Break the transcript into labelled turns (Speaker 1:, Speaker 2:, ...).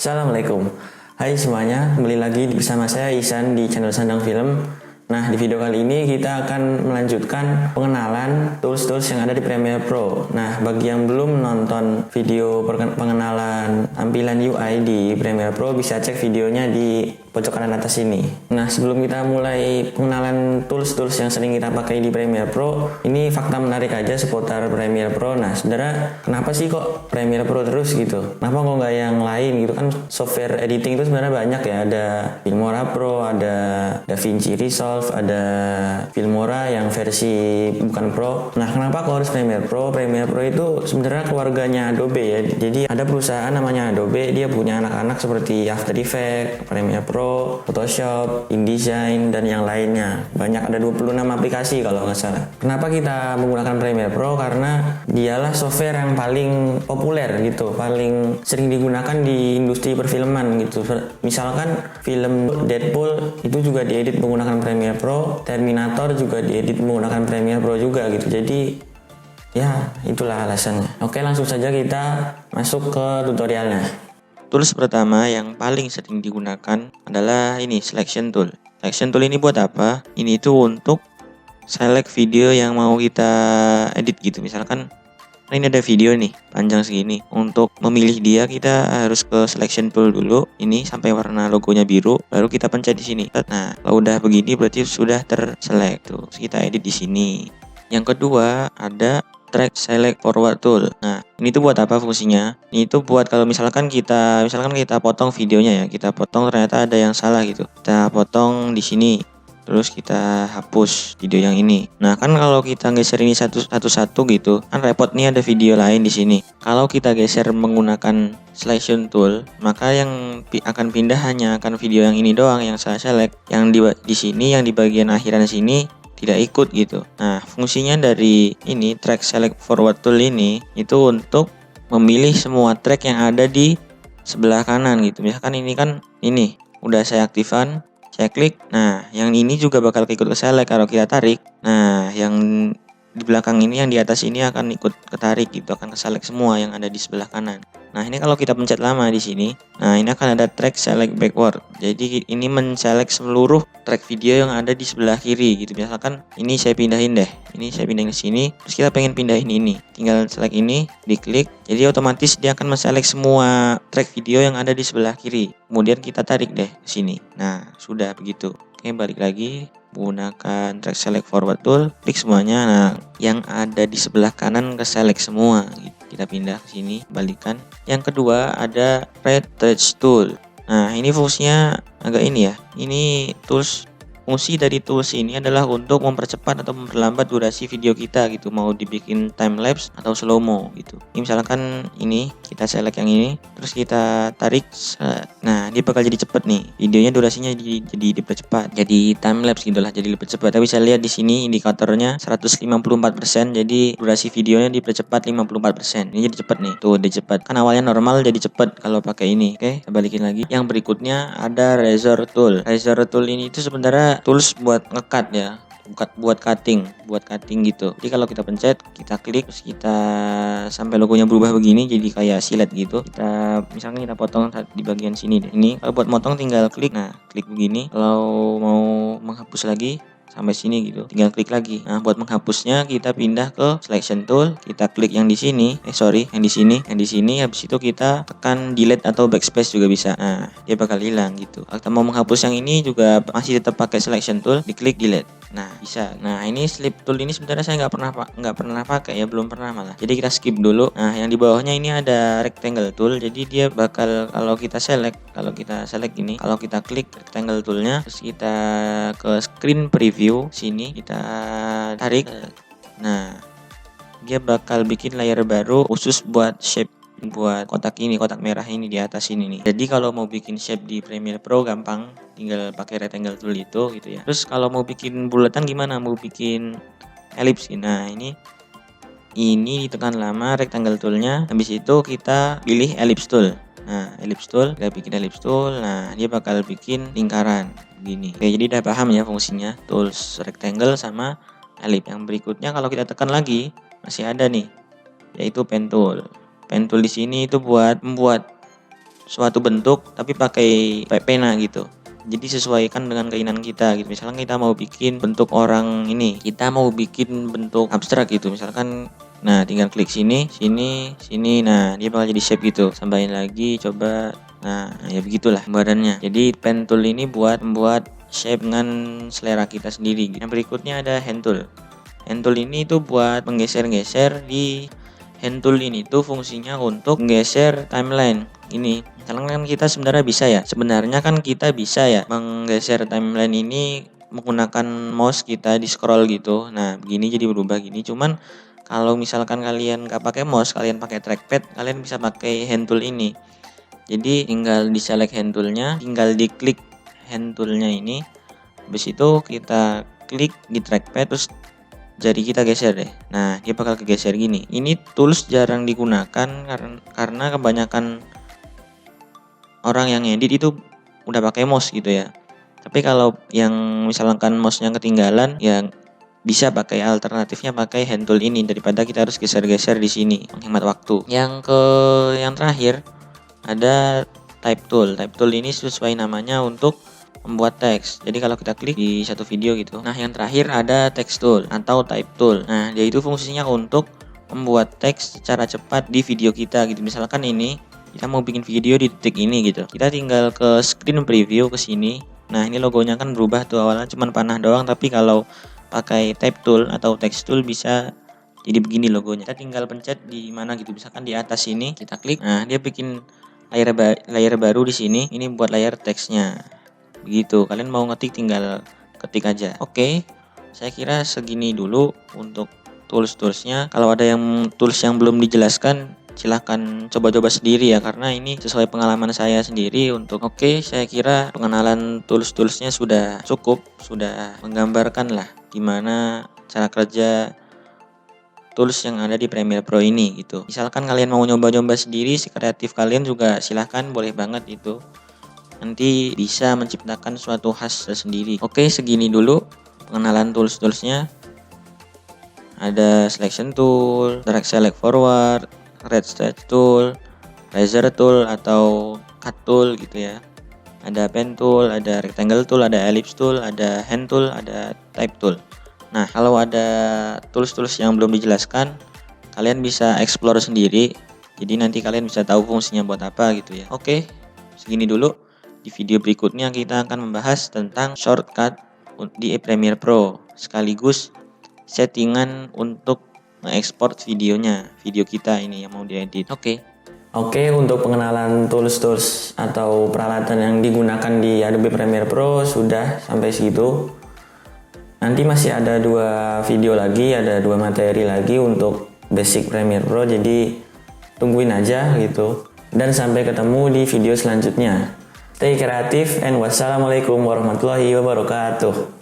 Speaker 1: Assalamualaikum. Hai semuanya, kembali lagi bersama saya Isan di channel Sandang Film. Nah, di video kali ini kita akan melanjutkan pengenalan tools-tools yang ada di Premiere Pro. Nah, bagi yang belum nonton video pengenalan tampilan UI di Premiere Pro, bisa cek videonya di pojok kanan atas ini. Nah, sebelum kita mulai pengenalan tools-tools yang sering kita pakai di Premiere Pro, ini fakta menarik aja seputar Premiere Pro. Nah, sebenarnya kenapa sih kok Premiere Pro terus gitu? Kenapa kok nggak yang lain gitu kan? Software editing itu sebenarnya banyak ya. Ada Filmora Pro, ada DaVinci Resolve, ada Filmora yang versi bukan Pro. Nah, kenapa kok harus Premiere Pro? Premiere Pro itu sebenarnya keluarganya Adobe ya. Jadi ada perusahaan namanya Adobe, dia punya anak-anak seperti After Effects, Premiere Pro, Photoshop, InDesign, dan yang lainnya. Banyak, ada 26 aplikasi kalau nggak salah. Kenapa kita menggunakan Premiere Pro? Karena dialah software yang paling populer gitu, paling sering digunakan di industri perfilman gitu. Misalkan film Deadpool itu juga diedit menggunakan Premiere Pro, Terminator juga diedit menggunakan Premiere Pro juga gitu. Jadi ya itulah alasannya. Oke, langsung saja kita masuk ke tutorialnya. Tools pertama yang paling sering digunakan adalah ini, selection tool. Selection tool ini buat apa? Ini tuh untuk select video yang mau kita edit gitu. Misalkan ini ada video nih panjang segini. Untuk memilih dia kita harus ke selection tool dulu. Ini sampai warna logonya biru, baru kita pencet di sini. Nah, kalau udah begini berarti sudah terselect tuh. Kita edit di sini. Yang kedua ada track select forward tool. Nah, ini tuh buat apa fungsinya? Ini tuh buat kalau misalkan kita potong videonya ya, kita potong ternyata ada yang salah gitu. Kita potong di sini. Terus kita hapus video yang ini. Nah, kan kalau kita geser ini satu-satu gitu, kan repot nih, ada video lain di sini. Kalau kita geser menggunakan selection tool, maka yang akan pindah hanya akan video yang ini doang yang saya select. Yang di sini, yang di bagian akhiran sini tidak ikut gitu. Nah, fungsinya dari ini track select forward tool ini itu untuk memilih semua track yang ada di sebelah kanan gitu. Misalkan ini kan ini udah saya aktifkan, saya klik. Nah, yang ini juga bakal ikut ke select kalau kita tarik. Nah, yang di belakang ini, yang di atas ini akan ikut ketarik gitu, akan ke select semua yang ada di sebelah kanan. Nah, ini kalau kita pencet lama di sini, nah ini akan ada track select backward. Jadi ini menselect seluruh track video yang ada di sebelah kiri gitu. Misalkan ini saya pindahin deh. Ini saya pindahin ke sini, terus kita pengen pindahin ini. Tinggal select ini, diklik. Jadi otomatis dia akan menselect semua track video yang ada di sebelah kiri. Kemudian kita tarik deh ke sini. Nah, sudah begitu. Oke, balik lagi. Menggunakan track select forward tool, klik semuanya. Nah, yang ada di sebelah kanan ke select semua gitu. Kita pindah ke sini, balikan. Yang kedua ada retouch tool. Nah, ini fungsinya agak ini ya. Ini fungsi dari tools ini adalah untuk mempercepat atau memperlambat durasi video kita gitu, mau dibikin time lapse atau slow mo gitu. Ini misalkan ini kita select yang ini, terus kita tarik. Nah, dia bakal jadi cepet nih. Videonya durasinya jadi dipercepat. Jadi time lapse gitulah, jadi lebih cepat. Tapi saya lihat di sini indikatornya 154%, jadi durasi videonya dipercepat 54%. Ini jadi cepet nih. Tuh, dia cepet. Kan awalnya normal jadi cepet kalau pakai ini. Oke, kita balikin lagi. Yang berikutnya ada razor tool. Razor tool ini itu sebenarnya tools buat ngecut ya, buat cutting gitu. Jadi kalau kita pencet, kita klik, terus kita sampai logonya berubah begini, jadi kayak silet gitu. Misalkan kita potong di bagian sini deh. Ini kalau buat motong tinggal klik. Nah, klik begini. Kalau mau menghapus lagi sampai sini gitu, tinggal klik lagi. Nah, buat menghapusnya kita pindah ke selection tool, kita klik yang di sini, yang di sini, habis itu kita tekan delete atau backspace juga bisa. Nah, dia bakal hilang gitu. Kalau kita mau menghapus yang ini juga masih tetap pakai selection tool, diklik delete. Nah, bisa. Nah, ini slip tool ini sebenarnya saya nggak pernah pakai ya, belum pernah malah. Jadi kita skip dulu. Nah, yang di bawahnya ini ada rectangle tool. Jadi dia bakal kalau kita select ini, kalau kita klik rectangle toolnya, terus kita ke screen preview sini, kita tarik. Nah, dia bakal bikin layer baru khusus buat shape, buat kotak merah ini di atas ini nih. Jadi kalau mau bikin shape di Premiere Pro gampang, tinggal pakai rectangle tool itu gitu ya. Terus kalau mau bikin bulatan gimana? Mau bikin ellipse. Nah, ini ditekan lama rectangle toolnya, habis itu kita pilih ellipse tool. Nah, kita bikin ellipse tool. Nah, dia bakal bikin lingkaran begini. Oke, jadi udah paham ya fungsinya tools rectangle sama ellipse. Yang berikutnya kalau kita tekan lagi masih ada nih, yaitu pen tool. Pen tool di sini itu buat membuat
Speaker 2: suatu bentuk tapi pakai pena gitu. Jadi sesuaikan dengan keinginan kita gitu. Misalkan kita mau bikin bentuk orang ini, kita mau bikin bentuk abstrak gitu. Misalkan, nah tinggal klik sini, sini, sini. Nah dia bakal jadi shape gitu. Tambahin lagi, coba. Nah ya begitulah gambarannya. Jadi pen tool ini buat membuat shape dengan selera kita sendiri. Yang berikutnya ada hand tool. Hand tool ini tuh buat menggeser-geser. Di hand tool ini tuh fungsinya untuk menggeser timeline ini. Misalkan kan kita sebenarnya kan kita bisa ya menggeser timeline ini menggunakan mouse kita di scroll gitu. Nah begini jadi berubah gini. Cuman kalau misalkan kalian nggak pakai mouse, kalian pakai trackpad, kalian bisa pakai hand tool ini. Jadi tinggal di select hand toolnya, tinggal diklik hand toolnya ini. Habis itu kita klik di trackpad, terus jari kita geser deh. Nah dia bakal kegeser gini. Ini tools jarang digunakan karena kebanyakan orang yang edit itu udah pakai mouse gitu ya. Tapi kalau yang misalkan mouse-nya ketinggalan, ya bisa pakai alternatifnya pakai hand tool ini daripada kita harus geser-geser di sini, menghemat waktu. Yang terakhir ada type tool. Type tool ini sesuai namanya untuk membuat teks. Jadi kalau kita klik di satu video gitu. Nah, yang terakhir ada text tool atau type tool. Nah, dia itu fungsinya untuk membuat teks secara cepat di video kita gitu. Misalkan ini kita mau bikin video di detik ini gitu. Kita tinggal ke screen preview ke sini. Nah, ini logonya kan berubah tuh, awalnya cuma panah doang, tapi kalau pakai type tool atau text tool bisa jadi begini logonya. Kita tinggal pencet di mana gitu, misalkan di atas sini kita klik. Nah, dia bikin layar baru di sini. Ini buat layar teksnya. Begitu. Kalian mau ngetik tinggal ketik aja. Oke. Saya kira segini dulu untuk tools-toolsnya. Kalau ada yang tools yang belum dijelaskan, silahkan coba-coba sendiri ya, karena ini sesuai pengalaman saya sendiri. Saya kira pengenalan tools-toolsnya sudah cukup, sudah menggambarkan lah gimana cara kerja tools yang ada di Premiere Pro ini gitu. Misalkan kalian mau nyoba-nyoba sendiri, si kreatif kalian juga silahkan, boleh banget itu. Nanti bisa menciptakan suatu khas tersendiri. Oke, segini dulu pengenalan tools-toolsnya. Ada selection tool, drag select forward, red stretch tool, razor tool atau cut tool gitu ya. Ada pen tool, ada rectangle tool, ada ellipse tool, ada hand tool, ada type tool. Nah, kalau ada tools-tools yang belum dijelaskan, kalian bisa explore sendiri. Jadi nanti kalian bisa tahu fungsinya buat apa gitu ya. Oke, segini dulu. Di video berikutnya kita akan membahas tentang shortcut di Premiere Pro, sekaligus settingan untuk mengekspor video kita ini yang mau diedit.
Speaker 1: Oke, untuk pengenalan tools-tools atau peralatan yang digunakan di Adobe Premiere Pro sudah sampai segitu. Nanti masih ada 2 video lagi, ada 2 materi lagi untuk basic Premiere Pro, jadi tungguin aja gitu. Dan sampai ketemu di video selanjutnya. Stay kreatif and wassalamualaikum warahmatullahi wabarakatuh.